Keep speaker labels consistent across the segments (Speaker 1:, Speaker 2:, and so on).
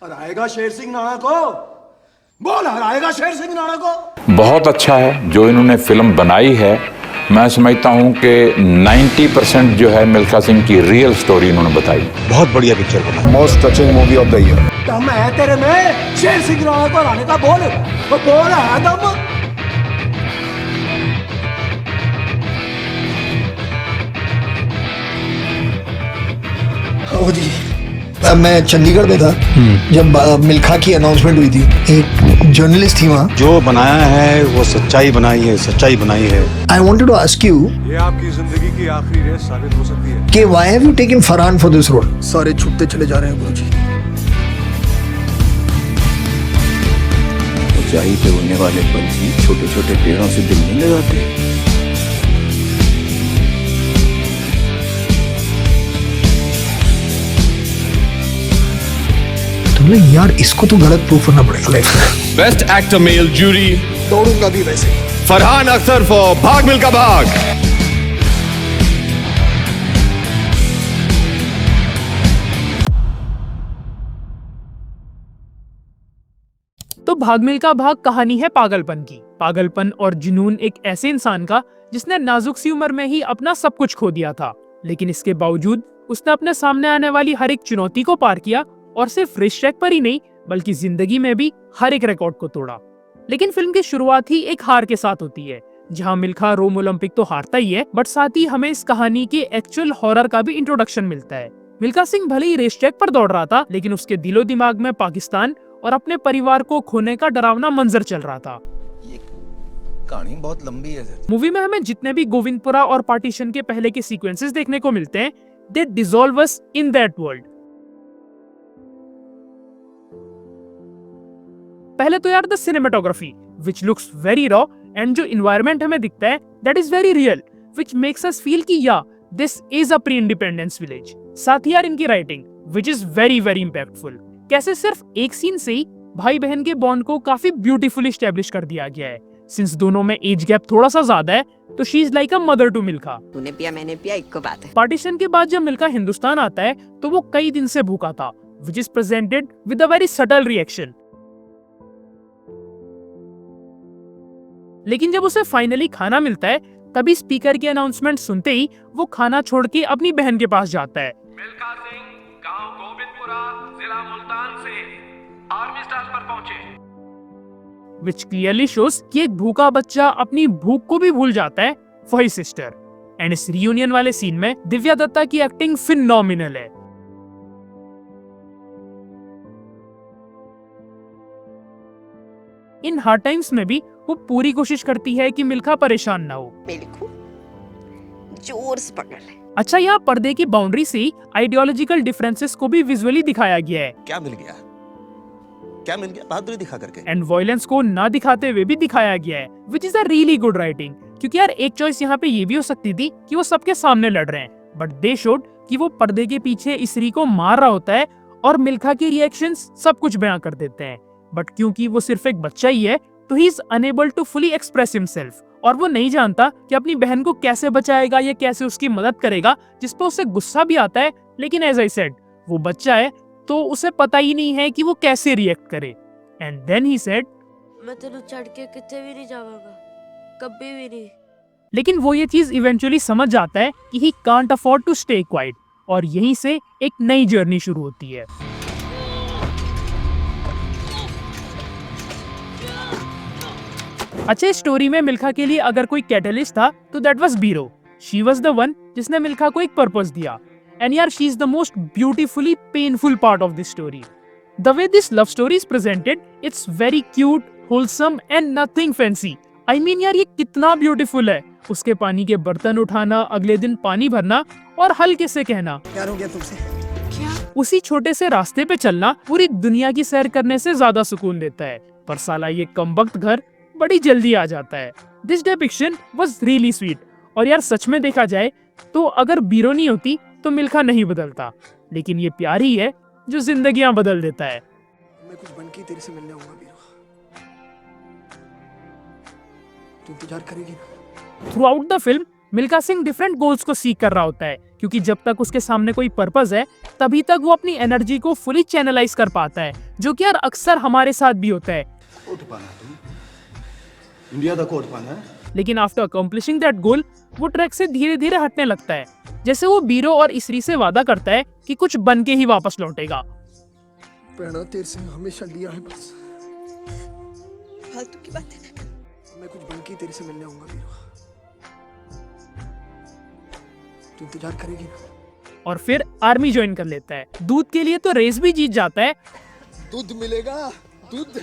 Speaker 1: हराएगा शेर सिंह राणा को। बोल, हराएगा शेर सिंह राणा को।
Speaker 2: बहुत अच्छा है जो इन्होंने फिल्म बनाई है। मैं समझता हूँ कि 90% जो है मिल्खा सिंह की रियल स्टोरी इन्होंने बताई।
Speaker 3: बहुत बढ़िया पिक्चर बना।
Speaker 4: Most touching movie of the year.
Speaker 1: दम है तेरे में शेर सिंह राणा को हराने का। बोल, वो बोल है दम।
Speaker 4: ओ जी, मैं चंडीगढ़ में था जब मिल्खा की अनाउंसमेंट हुई थी। एक जर्नलिस्ट थी वहाँ।
Speaker 3: जो बनाया है वो सच्चाई बनाई है, सच्चाई बनाई है।
Speaker 4: I wanted to ask you,
Speaker 5: ये आपकी जिंदगी की आखिरी रेस साबित हो सकती है
Speaker 4: कि why have you taken Farhan for this role? सारे छुपते चले जा रहे हैं गुरुजी।
Speaker 6: ऊंचाई पे उड़ने वाले पंछी छोटे छोटे पेड़ों से दिल नहीं लगाते।
Speaker 4: तुमने यार इसको तो गलत प्रूफ करना पड़ेगा लाइफ में।
Speaker 7: बेस्ट एक्टर मेल जूरी
Speaker 4: दौड़ूंगा भी वैसे।
Speaker 7: फरहान अख्तर फॉर भाग मिल्खा भाग।
Speaker 8: तो भाग मिल्खा भाग कहानी है पागलपन की। पागलपन और जुनून एक ऐसे इंसान का जिसने नाजुक सी उम्र में ही अपना सब कुछ खो दिया था, लेकिन इसके बावजूद उसने अपने सामने आने वाली हर एक चुनौती को पार किया और सिर्फ रेस ट्रैक पर ही नहीं बल्कि जिंदगी में भी हर एक रिकॉर्ड को तोड़ा। लेकिन फिल्म की शुरुआत ही एक हार के साथ होती है, जहां मिल्खा रोम ओलंपिक तो हारता ही है, बट साथ ही हमें इस कहानी के एक्चुअल हॉरर का भी इंट्रोडक्शन मिलता है। मिल्खा सिंह भले ही रेस ट्रैक पर दौड़ रहा था, लेकिन उसके दिलो दिमाग में पाकिस्तान और अपने परिवार को खोने का डरावना मंजर चल रहा था।
Speaker 6: कहानी बहुत लंबी है।
Speaker 8: मूवी में हमें जितने भी गोविंदपुरा और पार्टीशन के पहले के सीक्वेंसेस देखने को मिलते हैं, they dissolve us in that world. पहले तो यार the cinematography which looks very raw, and जो इन्वायरमेंट हमें दिखता है that is very real, which makes us feel कि या this is a pre independence village. साथ ही यार इनकी writing which is very very impactful. कैसे सिर्फ एक सीन से ही भाई बहन के बॉन्ड को काफी ब्यूटीफुली एस्टेब्लिश कर दिया गया है। सिंस दोनों में एज गैप थोड़ा सा ज्यादा है, तो she is like a mother to Milkha.
Speaker 9: तूने पिया मैंने पिया, एक को बात है।
Speaker 8: पार्टीशन के बाद जब मिल्खा हिंदुस्तान आता है तो वो कई दिन से भूखा था, which is presented with a very subtle reaction. लेकिन जब उसे फाइनली खाना मिलता है, तभी स्पीकर की अनाउंसमेंट सुनते ही वो खाना छोड़ के अपनी बहन के पास जाता है।
Speaker 10: मिल्खा सिंह गांव गोविंदपुरा, जिला मुल्तान से आर्मी स्टाफ पर पहुंचे।
Speaker 8: विच क्लियरली शोज कि एक भूखा बच्चा अपनी भूख को भी भूल जाता है फॉर हिज सिस्टर। एंड इस रियूनियन वाले सीन में दिव्या दत्ता की एक्टिंग फिनोमिनल है। इन हार्ड टाइम्स में भी वो पूरी कोशिश करती है कि मिल्खा परेशान ना हो।
Speaker 9: मिल्खू जोर से पकड़ ले।
Speaker 8: अच्छा, यहाँ पर्दे की बाउंड्री से आइडियोलॉजिकल डिफरेंसेस को भी विजुअली दिखाया गया है।
Speaker 6: क्या मिल गया? क्या मिल गया? बहादुरी दिखा करके।
Speaker 8: एंड वॉयलेंस को ना दिखाते हुए भी दिखाया गया है, which is a really good writing. क्योंकि यार एक चॉइस यहाँ पे ये भी हो सकती थी कि वो सबके सामने लड़ रहे हैं, बट दे शोड कि वो पर्दे के पीछे इसरी को मार रहा होता है और मिल्खा के रिएक्शंस सब कुछ बयां कर देते हैं। बट क्योंकि वो सिर्फ एक बच्चा ही है, तो he is unable to fully express himself, और वो नहीं जानता कि अपनी बहन को कैसे बचाएगा या कैसे उसकी मदद करेगा, जिस पर उसे गुस्सा भी आता है। लेकिन एज आई सेड, वो बच्चा है तो उसे पता ही नहीं है कि वो कैसे रिएक्ट करे। एंड देन ही सेड,
Speaker 11: मैं तेरे छड़ के कितने भी नहीं जाऊंगा, कभी भी नहीं।
Speaker 8: लेकिन वो ये चीज इवेंचुअली समझ जाता है कि he can't afford to stay quiet, और यहीं से एक नई जर्नी शुरू होती है। अच्छा, इस स्टोरी में मिल्खा के लिए अगर कोई कैटलिस्ट था तो दैट वाज बीरो। शी वाज द वन जिसने मिल्खा को एक पर्पस दिया। एंड यार she is the most beautifully painful part of this story. The way this love story is presented, it's very cute, wholesome and nothing fancy. I mean यार ये कितना beautiful है। उसके पानी के बर्तन उठाना, अगले दिन पानी भरना और हल्के से कहना
Speaker 4: प्यार हो गया तुमसे।
Speaker 11: क्या?
Speaker 8: उसी छोटे से रास्ते पे चलना पूरी दुनिया की सैर करने से ज्यादा सुकून देता है। पर साला ये कमबख्त घर बड़ी जल्दी आ जाता है। This depiction was really sweet. और यार सच में देखा जाए तो अगर बीरो नहीं होती तो मिल्खा नहीं बदलता, लेकिन ये प्यार ही है जो जिंदगियां बदल देता है।
Speaker 4: मैं कुछ बन के तेरे से मिलने आऊंगा बीरो। तू इंतजार करेगी ना?
Speaker 8: Through out the film Milkha Singh different goals को सीख कर रहा होता है, क्योंकि जब तक उसके सामने कोई पर्पस है तभी तक वो अपनी एनर्जी को फुली चैनलाइज कर पाता है, जो कि यार अक्सर हमारे साथ भी होता है।
Speaker 1: कोट पाना तुम इंडिया दा कोट पाना है।
Speaker 8: लेकिन आफ्टर अकम्प्लिशिंग दैट गोल वो ट्रैक से धीरे धीरे हटने लगता है, जैसे वो बीरो और इसरी से वादा करता है कि कुछ बन के ही वापस लौटेगा।
Speaker 4: प्रेरणा तेरे से हमेशा लिया है, बस
Speaker 9: फालतू की बातें।
Speaker 4: मैं कुछ बन के तेरे से मिलने आऊंगा वीरो, तू इंतजार करेगी ना?
Speaker 8: और फिर आर्मी ज्वाइन कर लेता है। दूध के लिए तो रेस भी जीत जाता है
Speaker 4: दूध मिलेगा, दूध।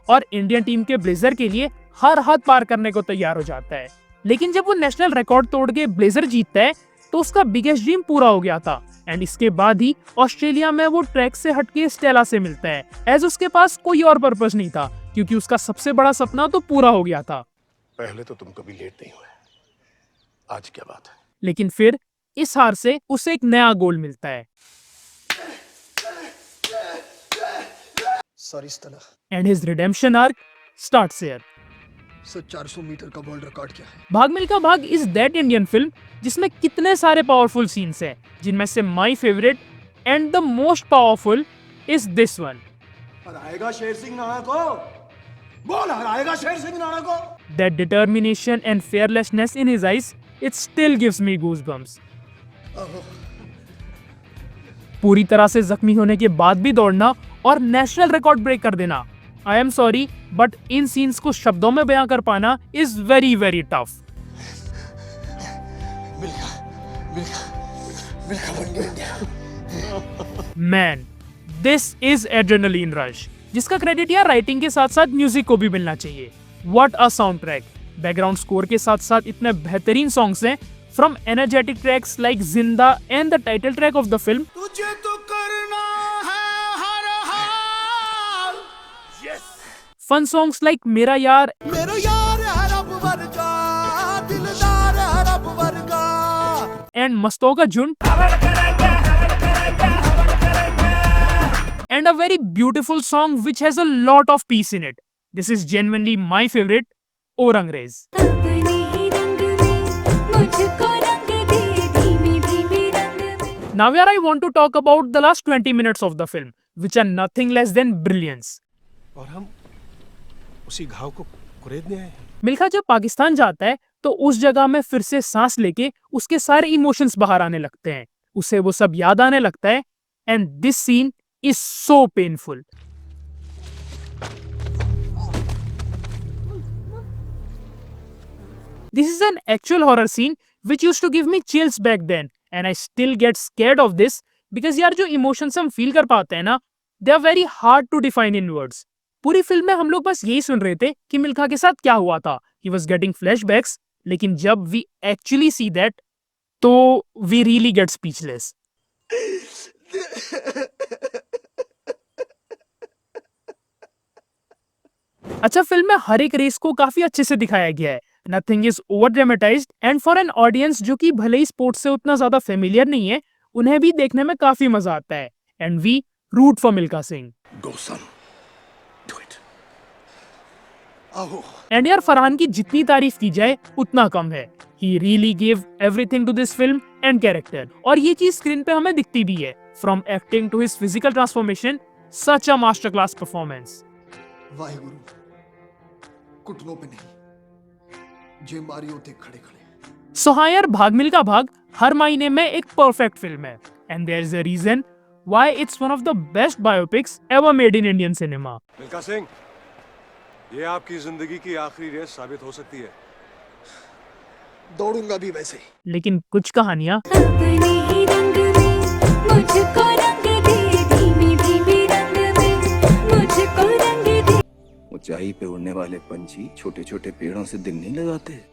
Speaker 8: और इंडियन टीम के ब्लेजर के लिए हर हद पार करने को तैयार हो जाता है। लेकिन जब वो नेशनल रिकॉर्ड तोड़ के ब्लेजर जीतता है तो उसका बिगेस्ट ड्रीम पूरा हो गया था। एंड इसके बाद ही ऑस्ट्रेलिया में वो ट्रैक से हटके स्टेला से मिलता है, एज उसके पास कोई और पर्पस नहीं था, क्योंकि उसका सबसे बड़ा सपना तो पूरा हो गया था।
Speaker 1: पहले तो तुम कभी लेट नहीं हुए, आज क्या बात है?
Speaker 8: लेकिन फिर इस हार से उसे एक नया गोल मिलता है।
Speaker 4: Sorry Stella.
Speaker 8: And his redemption arc starts here.
Speaker 4: Sir 400 metre का वर्ल्ड रिकॉर्ड क्या है?
Speaker 8: भाग मिल्खा भाग इज दैट इंडियन फिल्म जिसमें कितने सारे पावरफुल सीन्स हैं, जिनमें से my favourite and the most powerful is this one.
Speaker 1: हराएगा शेर सिंह नाणा को, बोल हराएगा शेर सिंह नाणा को।
Speaker 8: That determination and fearlessness in his eyes, it still gives me goosebumps. पूरी तरह से जख्मी होने के बाद भी दौड़ना और नेशनल रिकॉर्ड ब्रेक कर देना। I am sorry but in scenes को शब्दों में बयां कर पाना is very very tough. Man, this is adrenaline rush, जिसका क्रेडिट यार राइटिंग के साथ साथ म्यूजिक को भी मिलना चाहिए। What a sound track. Background score के साथ साथ इतने बेहतरीन सॉन्ग्स हैं, फ्रॉम एनर्जेटिक ट्रैक्स लाइक जिंदा and the title track of the film,
Speaker 1: तुझे तो करना है हर हाल। यस।
Speaker 8: फन सॉन्ग्स लाइक मेरा यार
Speaker 1: मेरा यार है रब वर्गा, दिलदार है रब वर्गा।
Speaker 8: एंड मस्तों का झुंड, and a very beautiful song which has a lot of peace in it. This is genuinely my favorite, O Rangreez. Now here I want to talk about the last 20 minutes of the film, which are nothing less than brilliance.
Speaker 5: और हम उसी घाव को कुरेदने आए हैं।
Speaker 8: मिल्खा जब पाकिस्तान जाता है तो उस जगह में फिर से सांस लेके उसके सारे इमोशंस बाहर आने लगते हैं, उसे वो सब याद आने लगता है, and this scene is so painful. This is an actual horror scene which used to give me chills back then, and I still get scared of this because यार जो इमोशंस हम फील कर पाते हैं ना, they are very hard to define in words. पूरी film में हम लोग बस यही सुन रहे थे कि मिल्खा के साथ क्या हुआ था, he was getting flashbacks, लेकिन जब we actually see that, तो we really get speechless. अच्छा, फिल्म में हर एक रेस को काफी अच्छे से दिखाया गया है। Nothing is over dramatised and for an audience जो कि भले ही स्पोर्ट्स से उतना ज्यादा फेमिलियर नहीं है, उन्हें भी देखने में काफी मजा आता है। And we root for Milkha Singh.
Speaker 1: Go son, do it. आओ।
Speaker 8: एंड यार फरहान की जितनी तारीफ की जाए उतना कम है। He really give everything to this film and character, और ये चीज स्क्रीन पे हमें दिखती भी है। From acting to his physical transformation, such a master class performance.
Speaker 4: Waheguru, घुटनों पे नहीं, जे मारी होते खड़े खड़े।
Speaker 8: सो हाँ यार, भाग मिल्खा भाग हर मायने में एक परफेक्ट फिल्म है, and there is a reason why it's one of the best biopics ever made in Indian cinema.
Speaker 5: Milkha Singh, ये आपकी जिंदगी की आखिरी रेस साबित हो सकती है।
Speaker 4: दौड़ूंगा भी वैसे ही।
Speaker 8: लेकिन कुछ कहानियां
Speaker 6: ऊंचाई पे उड़ने वाले पंछी छोटे छोटे पेड़ों से दिल नहीं लगाते।